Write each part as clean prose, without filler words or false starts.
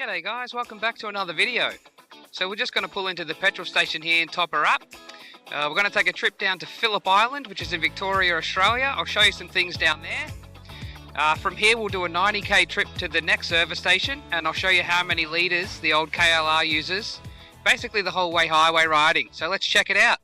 G'day guys, welcome back to another video. So we're just going to pull into the petrol station here and top her up. We're going to take a trip down to Phillip Island, which is in Victoria, Australia. I'll show you some things down there. From here we'll do a 90k trip to the next service station, and I'll show you how many litres the old KLR uses. Basically the whole way highway riding. So let's check it out.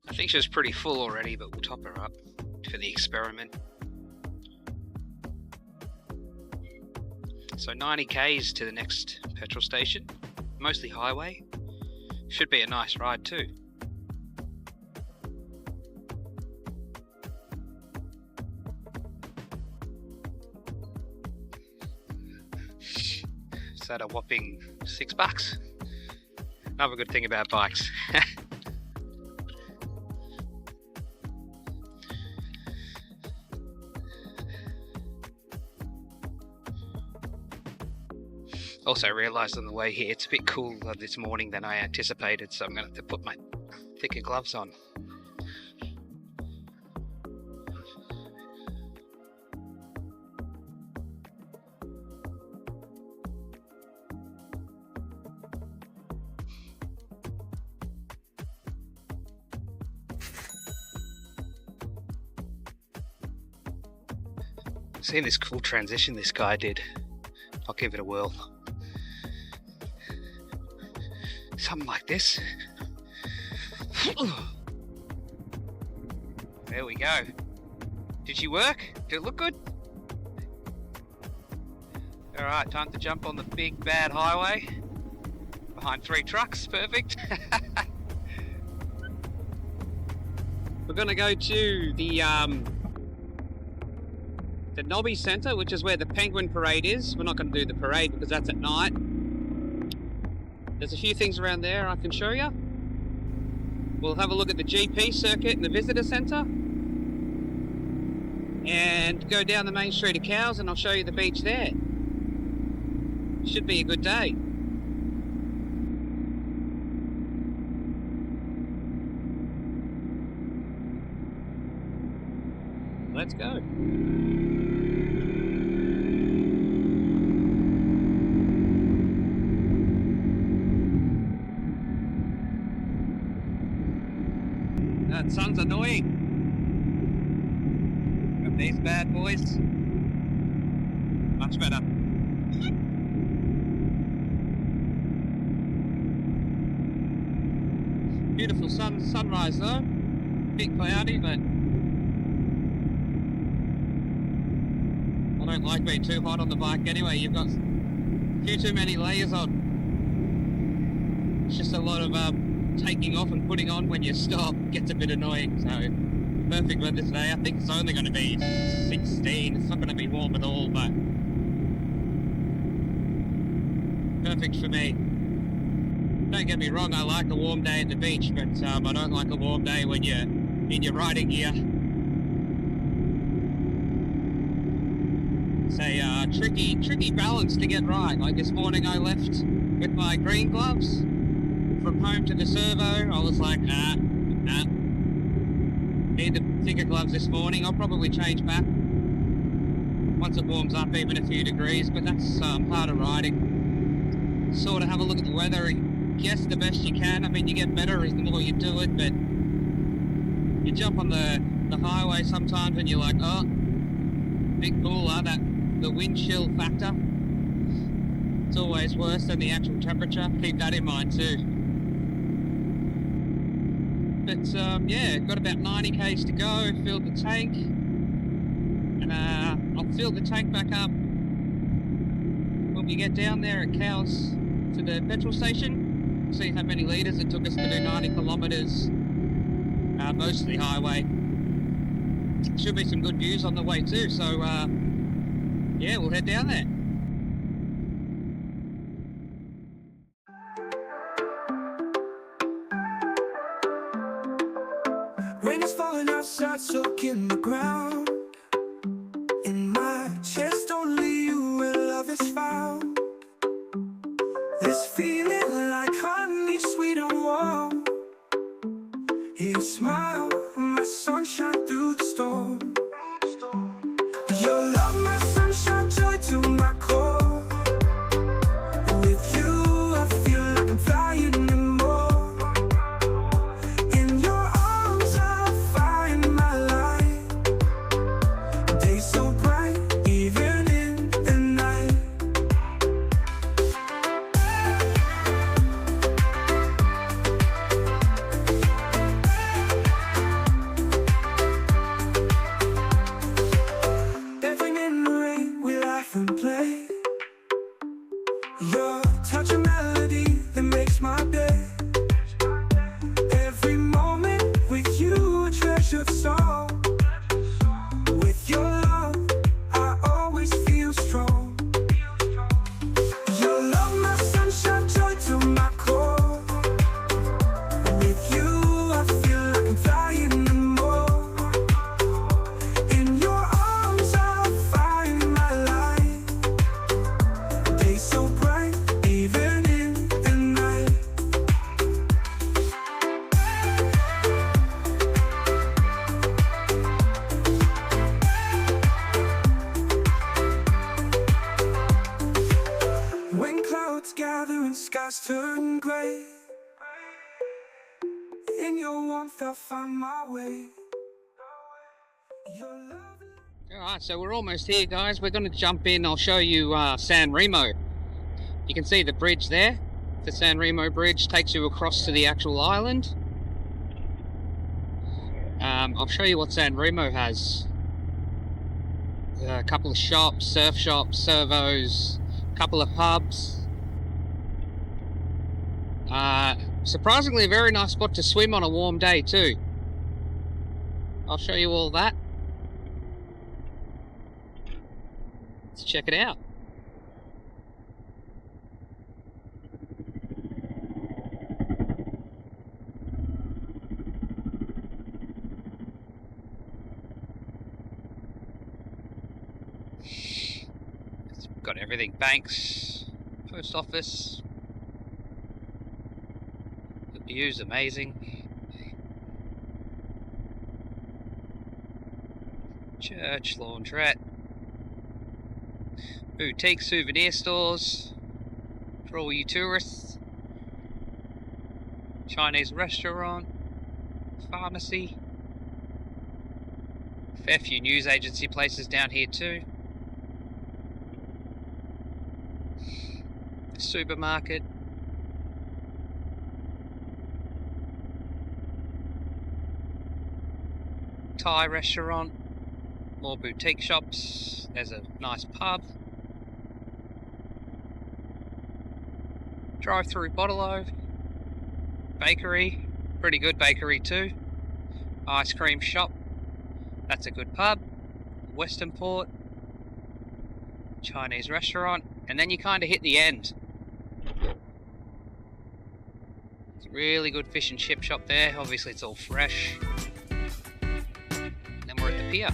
I think she was pretty full already, but we'll top her up for the experiment. So 90 k's to the next petrol station, mostly highway. Should be a nice ride too. Is that a whopping $6? Another good thing about bikes. Also realised on the way here it's a bit cooler this morning than I anticipated, so I'm going to have to put my thicker gloves on. Seeing this cool transition this guy did, I'll give it a whirl. Something like this. There we go. Did she work? Did it look good? Alright, time to jump on the big bad highway. Behind 3 trucks, perfect. We're gonna go to the Nobby Centre, which is where the Penguin Parade is. We're not going to do the parade because that's at night. There's a few things around there I can show you. We'll have a look at the GP circuit and the visitor centre. And go down the main street of Cowes and I'll show you the beach there. Should be a good day. Let's go. That sun's annoying. Got these bad boys. Much better. Beautiful sunrise though. Bit cloudy, but I don't like being too hot on the bike anyway. You've got a few too many layers on. It's just a lot of taking off and putting on when you stop. Gets a bit annoying. So perfect weather today. I think it's only going to be 16. It's not going to be warm at all, but perfect for me. Don't get me wrong, I like a warm day at the beach, but I don't like a warm day when you're in your riding gear. It's a tricky balance to get right. Like this morning I left with my green gloves from home to the servo. I was like, nah. Need the thicker gloves this morning. I'll probably change back once it warms up even a few degrees, but that's part of riding. Sort of have a look at the weather and guess the best you can. I mean, you get better as the more you do it, but you jump on the highway sometimes and you're like, oh, bit cooler, the wind chill factor. It's always worse than the actual temperature. Keep that in mind too. But yeah, got about 90 k's to go, filled the tank, and I'll fill the tank back up when we get down there at Cowes to the petrol station, see how many litres it took us to do 90 kilometres, mostly highway. Should be some good views on the way too, so yeah, we'll head down there. outside, soaking the ground. In my chest, only you where love is found. This feeling like honey, sweet and warm. You smile, my sunshine through the storm. Your love, my sunshine, joy to my core. With you, I feel like I'm flying and more. In your arms, I'll find my light. Days so bright, even in the night. Dancing in the rain, we laugh and play. Your touch a melody that makes my day. Every moment with you, a treasured song. With your love, I always feel strong. Your love, my sunshine, joy to my core. With you, I feel like I'm flying and more. In your arms, I'll find my light. Days so bright, even in the night. When clouds gather and skies turn gray, in your warmth I'll find my way. Your love. Alright, so we're almost here, guys. We're going to jump in. I'll show you San Remo. You can see the bridge there. The San Remo bridge takes you across to the actual island. I'll show you what San Remo has. A couple of shops, surf shops, servos, a couple of pubs. Surprisingly, a very nice spot to swim on a warm day too. I'll show you all that. Let's check it out. It's got everything. Banks, post office. The view's amazing. Church, laundrette. Boutique souvenir stores for all you tourists. Chinese restaurant. Pharmacy. Fair few news agency places down here too. Supermarket. Thai restaurant. More boutique shops. There's a nice pub. Drive-through bottle-o. Bakery. Pretty good bakery too. Ice cream shop. That's a good pub. Western Port. Chinese restaurant. And then you kind of hit the end. It's a really good fish and chip shop there. Obviously it's all fresh. And then we're at the pier.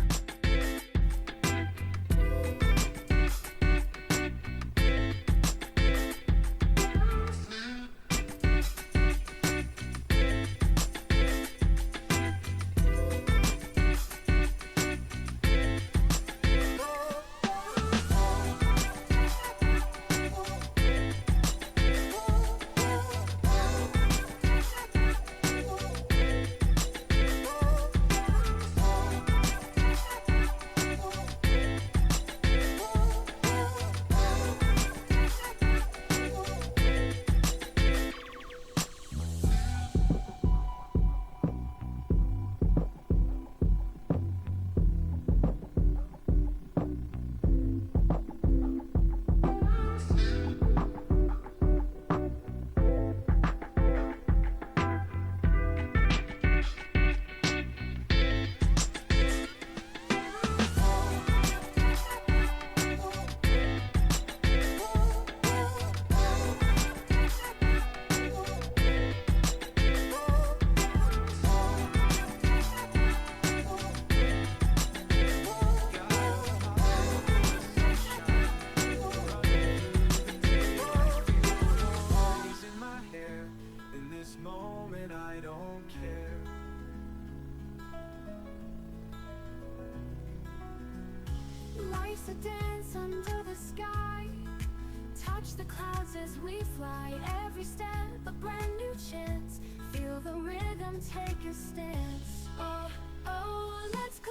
the clouds as we fly. Every step a brand new chance. Feel the rhythm, take a stance. Oh, oh, let's go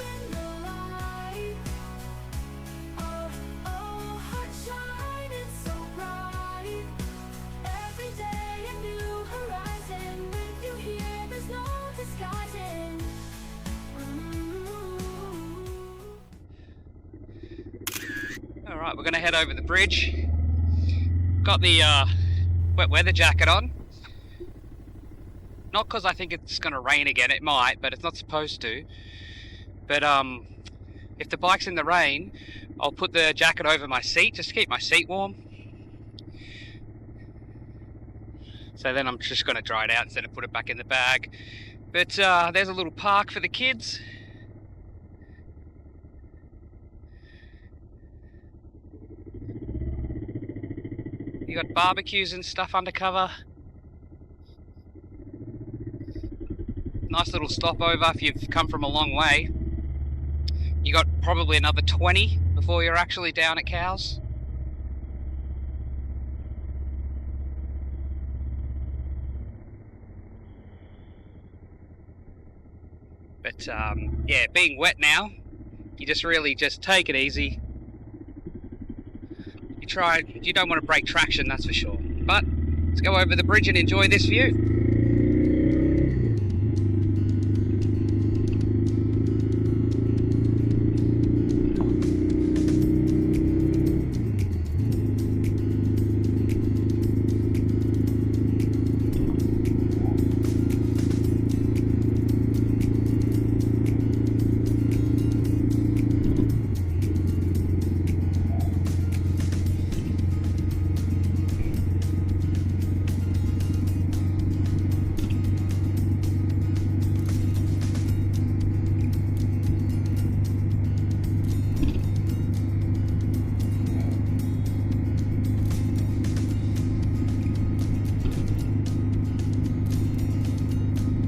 in the light. Oh, oh, heart shining so bright. Every day a new horizon. With you here, there's no disguising. Alright, we're going to head over the bridge. Got the wet weather jacket on. Not because I think it's going to rain again, it might, but it's not supposed to. But if the bike's in the rain, I'll put the jacket over my seat, just to keep my seat warm. So then I'm just going to dry it out instead of put it back in the bag. But there's a little park for the kids. You got barbecues and stuff undercover. Nice little stopover if you've come from a long way. You got probably another 20 before you're actually down at Cowes. But yeah, being wet now, you just really just take it easy. You don't want to break traction, that's for sure. But let's go over the bridge and enjoy this view.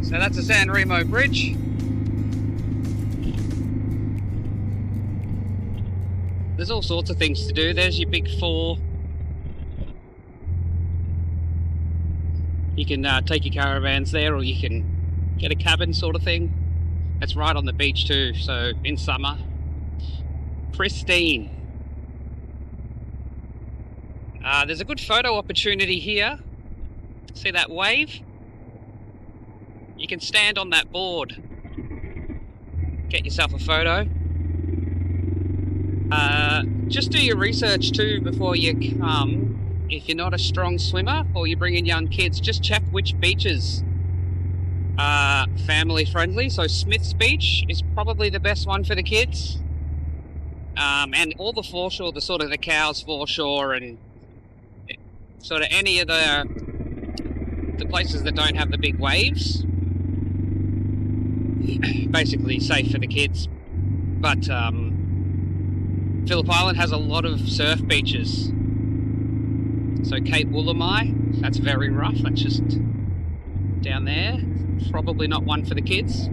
So that's the San Remo Bridge. There's all sorts of things to do. There's your big four. You can take your caravans there, or you can get a cabin sort of thing. It's right on the beach too, so in summer. Pristine. There's a good photo opportunity here. See that wave? You can stand on that board, get yourself a photo. Just do your research too before you come. If you're not a strong swimmer or you bring in young kids, just check which beaches are family friendly. So Smith's Beach is probably the best one for the kids. And all the foreshore, the sort of the Cowes foreshore and sort of any of the places that don't have the big waves. Basically safe for the kids. But Phillip Island has a lot of surf beaches. So Cape Woolamai, that's very rough. That's just down there. Probably not one for the kids.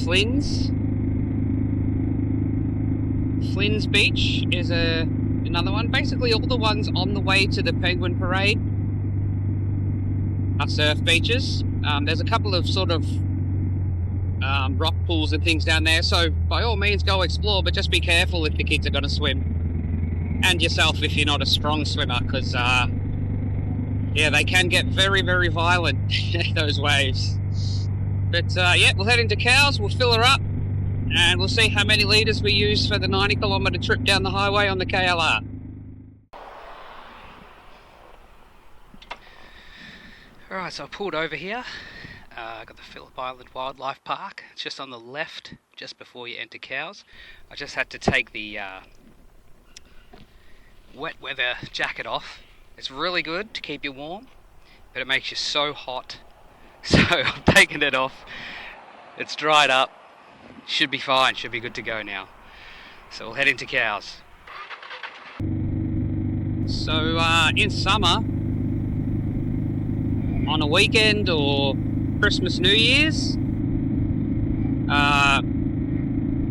Flynn's Beach is another one. Basically all the ones on the way to the Penguin Parade are surf beaches. There's a couple of sort of rock pools and things down there, so by all means go explore, but just be careful if the kids are going to swim. And yourself if you're not a strong swimmer, because yeah, they can get very, very violent, those waves. But yeah, we'll head into Cowes, we'll fill her up, and we'll see how many litres we use for the 90-kilometre trip down the highway on the KLR. Alright, so I pulled over here. I got the Phillip Island Wildlife Park. It's just on the left, just before you enter Cowes. I just had to take the wet weather jacket off. It's really good to keep you warm, but it makes you so hot. So I'm taking it off. It's dried up. Should be fine. Should be good to go now. So we'll head into Cowes. So in summer, on a weekend or Christmas, New Year's,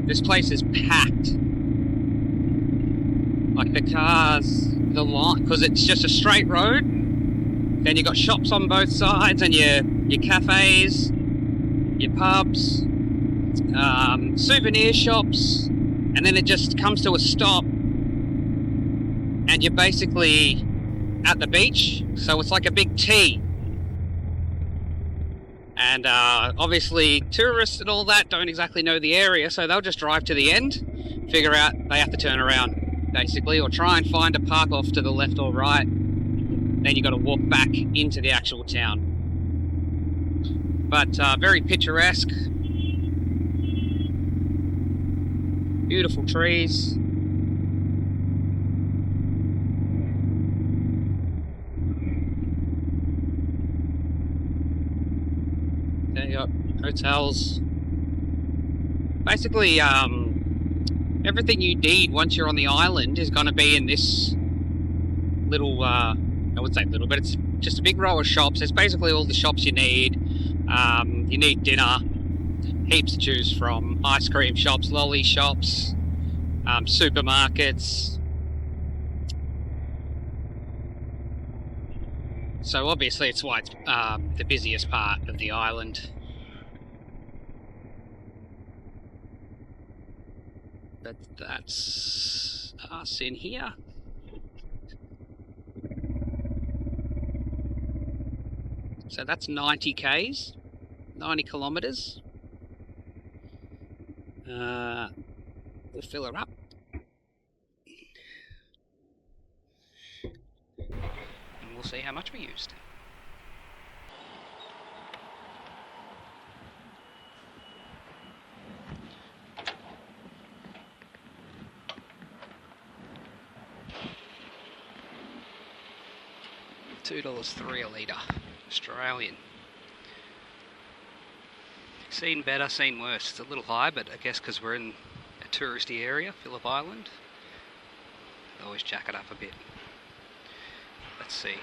this place is packed. Like the cars, the line, because it's just a straight road. Then you got shops on both sides, and your cafes, your pubs, souvenir shops, and then it just comes to a stop, and you're basically at the beach. So it's like a big T. And obviously tourists and all that don't exactly know the area, so they'll just drive to the end, figure out they have to turn around, basically, or try and find a park off to the left or right. Then you got to walk back into the actual town. But very picturesque. Beautiful trees. There you got hotels. Basically, everything you need once you're on the island is going to be in this little, I would say little, but it's just a big row of shops. It's basically all the shops you need. You need dinner, heaps to choose from. Ice cream shops, lolly shops, supermarkets. So obviously it's why it's the busiest part of the island. But that's us in here. So that's 90 k's, 90 kilometers. We'll fill her up. And we'll see how much we used. $2.03 a litre, Australian. Seen better, seen worse. It's a little high, but I guess because we're in a touristy area, Phillip Island, they always jack it up a bit. Let's see.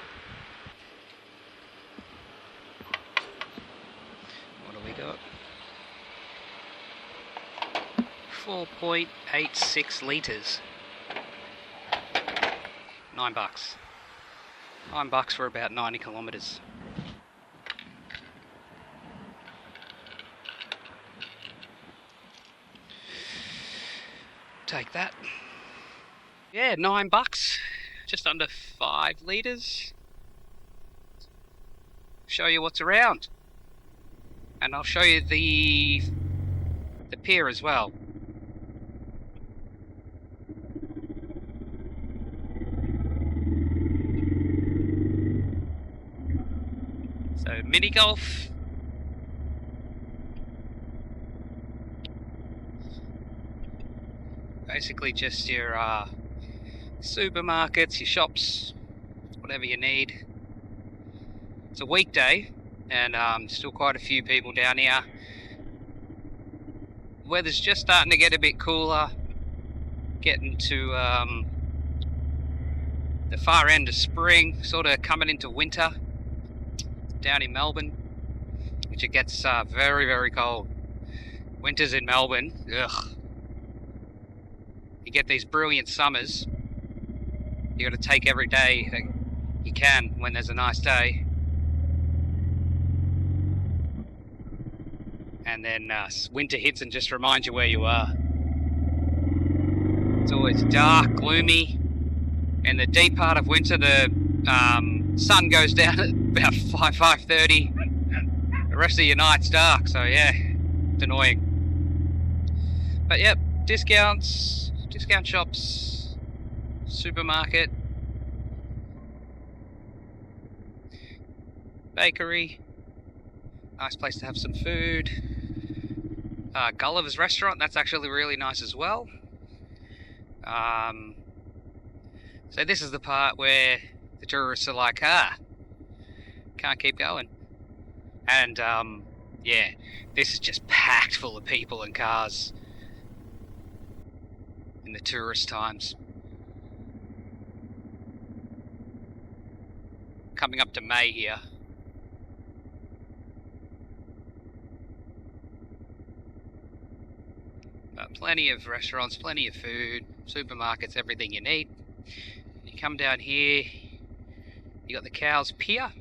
What do we got? 4.86 litres. $9. $9 for about 90 kilometres. Take that. Yeah, $9. Just under 5 litres. Show you what's around. And I'll show you the pier as well. So mini golf. Basically just your supermarkets, your shops, whatever you need. It's a weekday and still quite a few people down here. Weather's just starting to get a bit cooler, getting to the far end of spring, sort of coming into winter down in Melbourne, which it gets very, very cold. Winters in Melbourne, ugh. You get these brilliant summers. You got to take every day that you can when there's a nice day. And then winter hits and just reminds you where you are. It's always dark, gloomy. In the deep part of winter, the sun goes down at about 5:30. The rest of your night's dark, so yeah, it's annoying. But yep, discounts, discount shops, supermarket, bakery, nice place to have some food. Gulliver's restaurant, that's actually really nice as well. So this is the part where the tourists are like, can't keep going. And yeah, this is just packed full of people and cars in the tourist times. Coming up to May here. But plenty of restaurants, plenty of food, Supermarkets, everything you need. You come down here, you got the Cows Pier.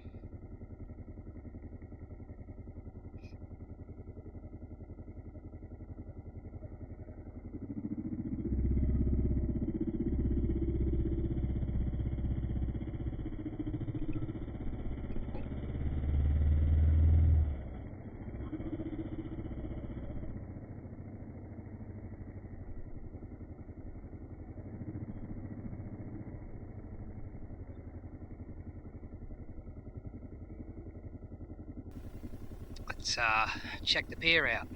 Let's check the pier out.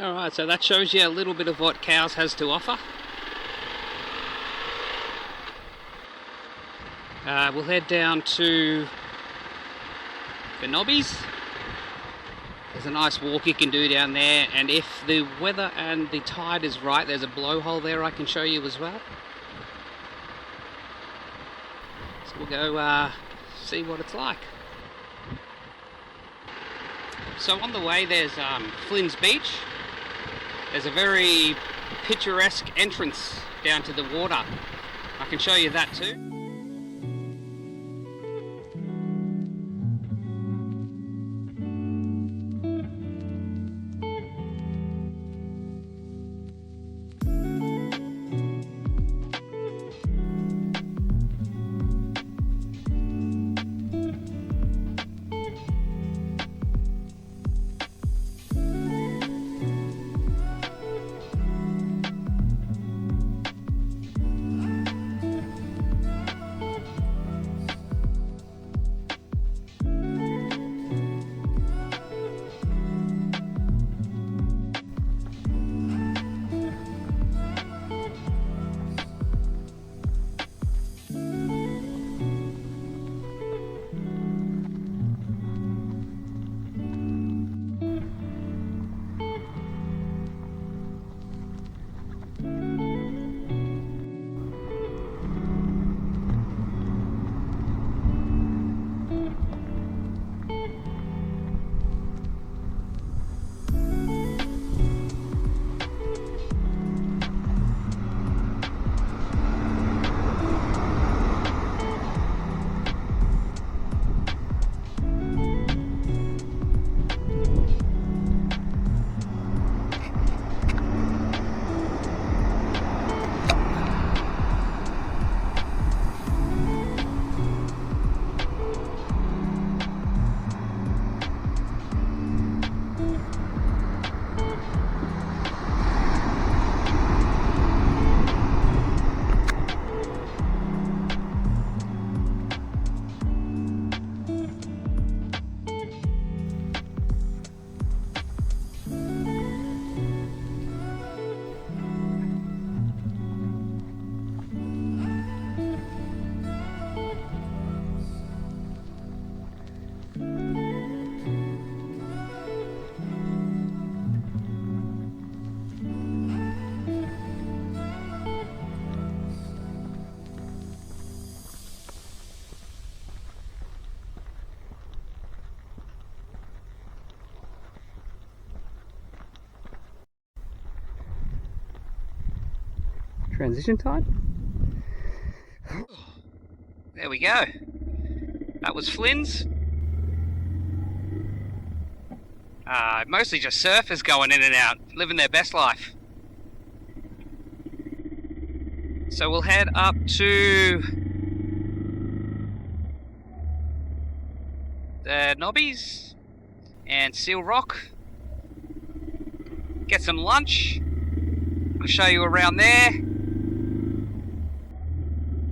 Alright, so that shows you a little bit of what Cows has to offer. We'll head down to the Nobbies. There's a nice walk you can do down there, and if the weather and the tide is right, there's a blowhole there I can show you as well. So we'll go see what it's like. So on the way there's Flynn's Beach. There's a very picturesque entrance down to the water. I can show you that too. transition time. There we go. That was Flynn's. Mostly just surfers going in and out, living their best life. So we'll head up to the Nobbies and Seal Rock. Get some lunch. I'll show you around there.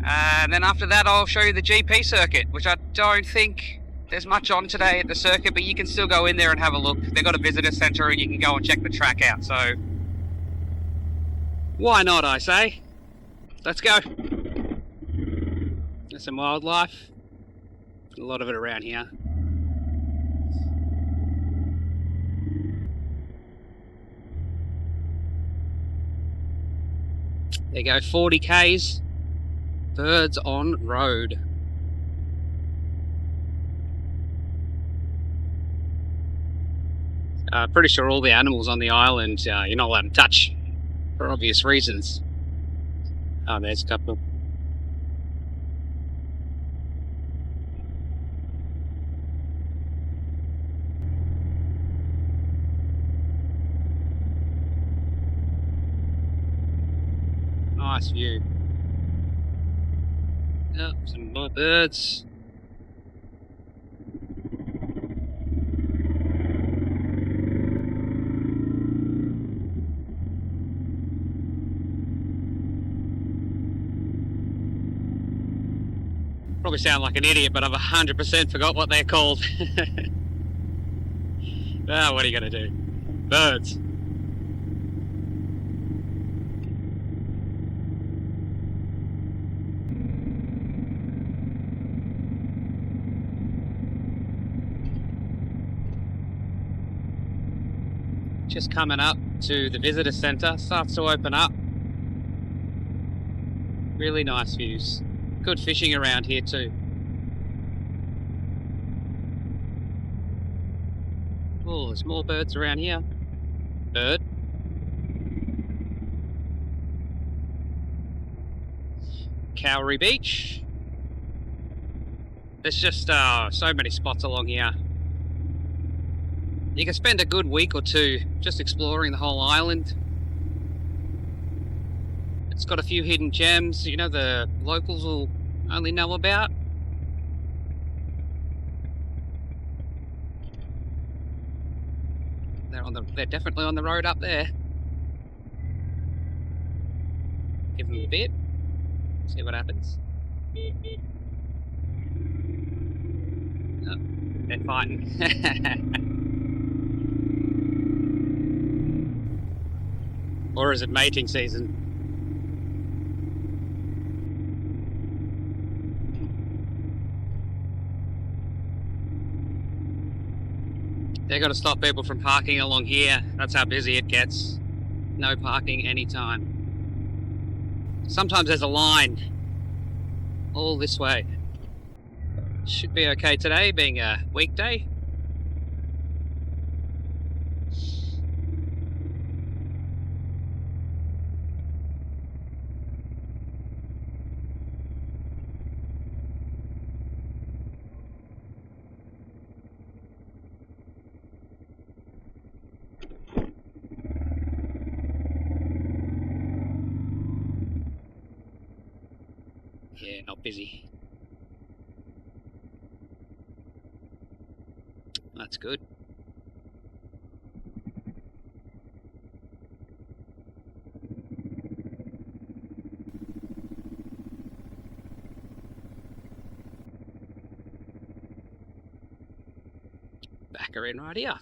And then after that I'll show you the GP circuit, which I don't think there's much on today at the circuit, but you can still go in there and have a look. They've got a visitor centre and you can go and check the track out, so why not, I say. Let's go. There's some wildlife. A lot of it around here. There you go, 40 Ks. Birds on road. Pretty sure all the animals on the island you're not allowed to touch for obvious reasons. Oh, there's a couple. Nice view. Yep, some more birds. Probably sound like an idiot, but I've 100% forgot what they're called. Ah, what are you going to do? Birds. Just coming up to the visitor centre, starts to open up. Really nice views. Good fishing around here too. Oh, there's more birds around here. Bird. Cowrie Beach. There's just so many spots along here. You can spend a good week or two just exploring the whole island. It's got a few hidden gems, you know, the locals will only know about. They're definitely on the road up there. Give them a bit. See what happens. Oh, they're fighting. Or is it mating season? They've got to stop people from parking along here. That's how busy it gets. No parking anytime. Sometimes there's a line all this way. Should be okay today, being a weekday. Yeah, not busy. That's good. Back her in right here.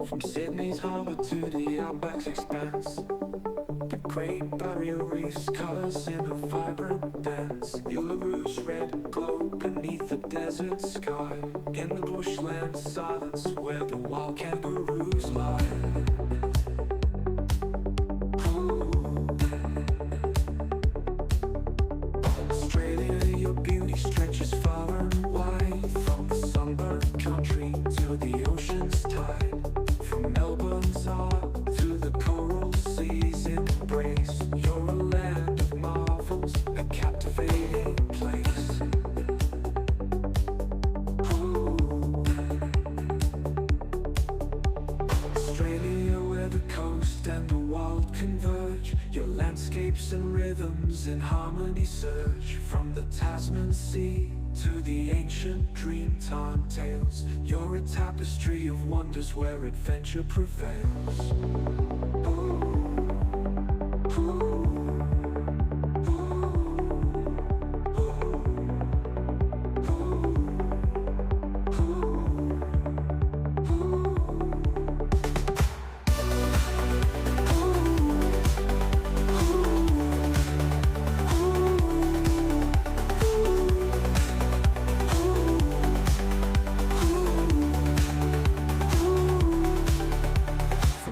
From Sydney's harbour to the outback's expanse, the Great Barrier Reef's colours in a vibrant dance. The Uluru red glow beneath the desert sky, in the bushland silence where the wild kangaroos lie. Australia, your beauty stretches far and wide, from shapes and rhythms in harmony surge. From the Tasman Sea to the ancient dreamtime tales, you're a tapestry of wonders where adventure prevails. Ooh, ooh.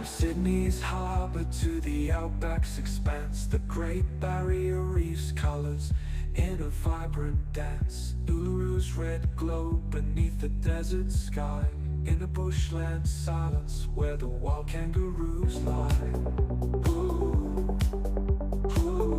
Sydney's harbour to the outback's expanse, the Great Barrier Reef's colours in a vibrant dance. Uluru red glow beneath the desert sky, in a bushland silence where the wild kangaroos lie. Ooh, ooh.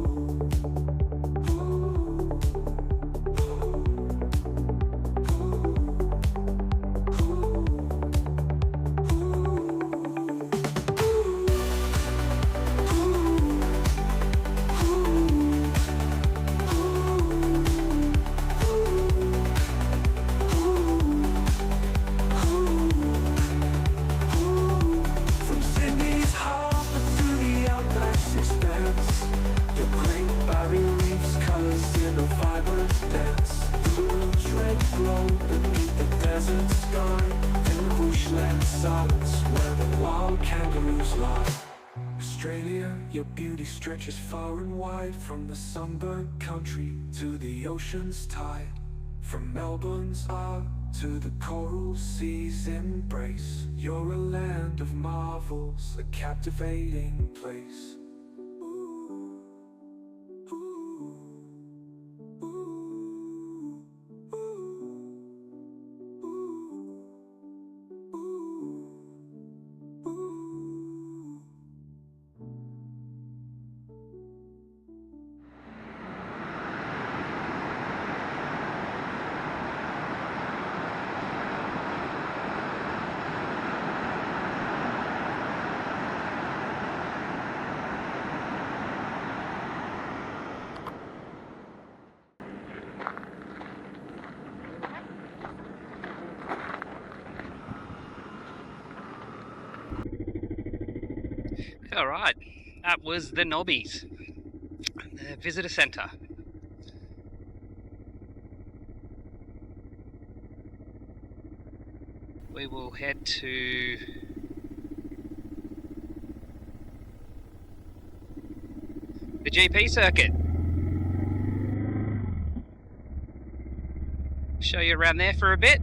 Silence where the wild kangaroos lie. Australia, your beauty stretches far and wide, from the sunburnt country to the ocean's tide. From Melbourne's art to the coral sea's embrace, you're a land of marvels, a captivating place. Alright, that was the Nobbies, the visitor centre. We will head to the GP circuit. Show you around there for a bit.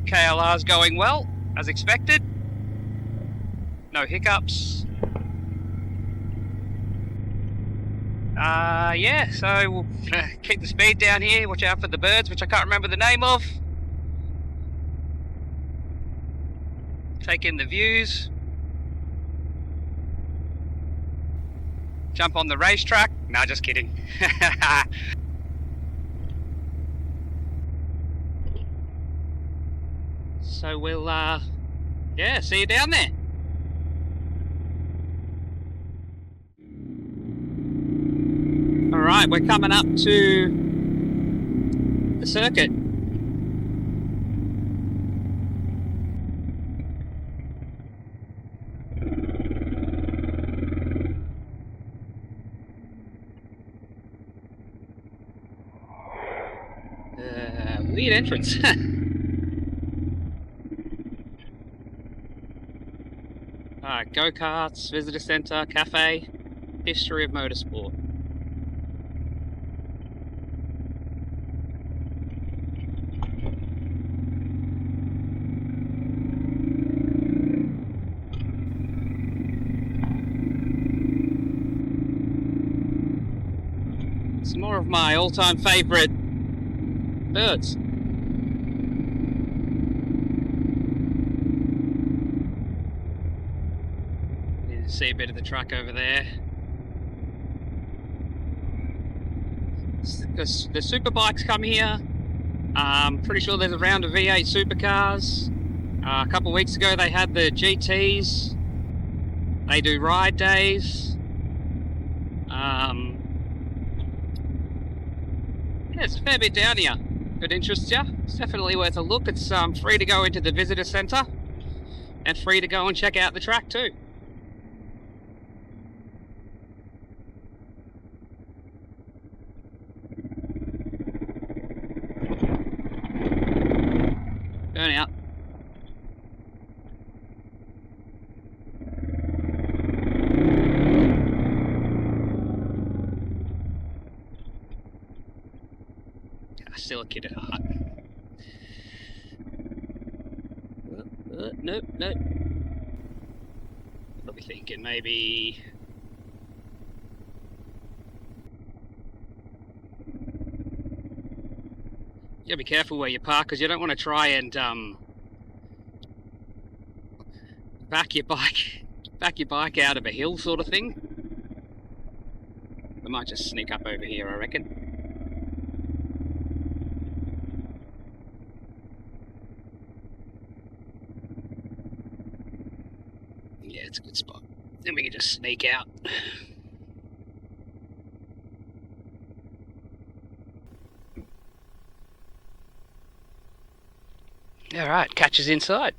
KLR's going well, as expected. No hiccups. Yeah, so we'll keep the speed down here, watch out for the birds, which I can't remember the name of. Take in the views. Jump on the racetrack. Nah, just kidding. So we'll, yeah, see you down there. Alright, we're coming up to the circuit. Weird entrance. Alright, go-karts, visitor centre, cafe, history of motorsport. Some more of my all-time favourite birds. You can see a bit of the truck over there. The super bikes come here. Pretty sure there's a round of V8 supercars. A couple of weeks ago they had the GTs. They do ride days. There's a fair bit down here. If it interests you, it's definitely worth a look. It's free to go into the visitor centre and free to go and check out the track too. Turn out. Still a kid at heart. Nope. Probably thinking maybe. You gotta be careful where you park because you don't want to try and back your bike out of a hill sort of thing. I might just sneak up over here, I reckon. Yeah, it's a good spot. Then we can just sneak out. Alright, catch us inside.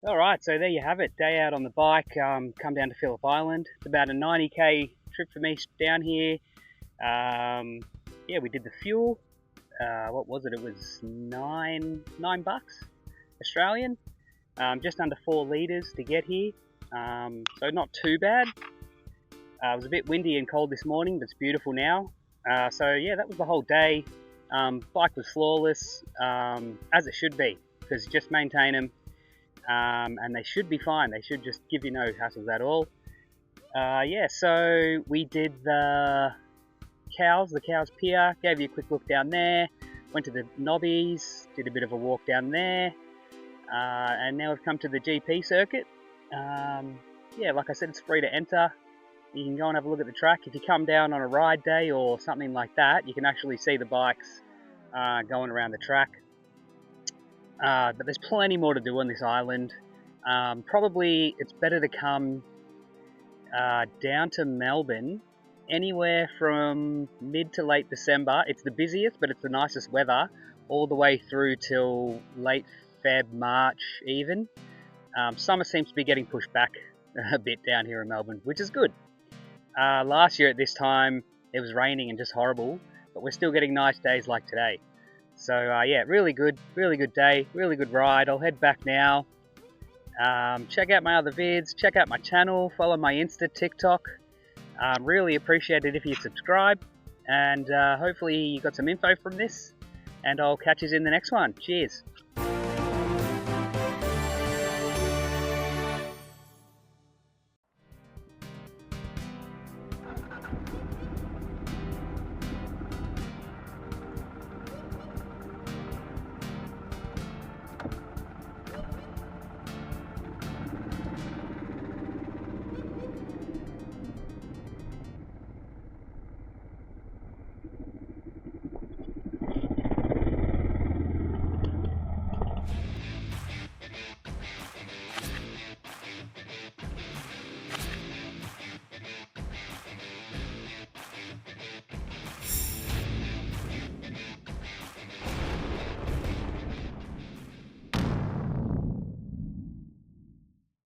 Alright, so there you have it. Day out on the bike, come down to Phillip Island. It's about a 90k trip from east down here. Yeah, we did the fuel. What was it? It was $9 Australian. just under 4 litres to get here, so not too bad. It was a bit windy and cold this morning, but it's beautiful now. So yeah, that was the whole day. Bike was flawless, as it should be, because you just maintain them, and they should be fine. They should just give you no hassles at all. Yeah, so we did the cows pier, gave you a quick look down there, went to the Nobbies, did a bit of a walk down there, and now we've come to the GP circuit. Yeah, like I said, it's free to enter. You can go and have a look at the track. If you come down on a ride day or something like that, you can actually see the bikes going around the track. But there's plenty more to do on this island. Probably it's better to come down to Melbourne anywhere from mid to late December. It's the busiest, but it's the nicest weather, all the way through till late Feb, March even. Summer seems to be getting pushed back a bit down here in Melbourne, which is good. Last year at this time it was raining and just horrible, but we're still getting nice days like today. So yeah, really good day, really good ride. I'll head back now. Check out my other vids, check out my channel, follow my Insta, TikTok. Really appreciate it if you subscribe, and hopefully you got some info from this, and I'll catch you in the next one. Cheers.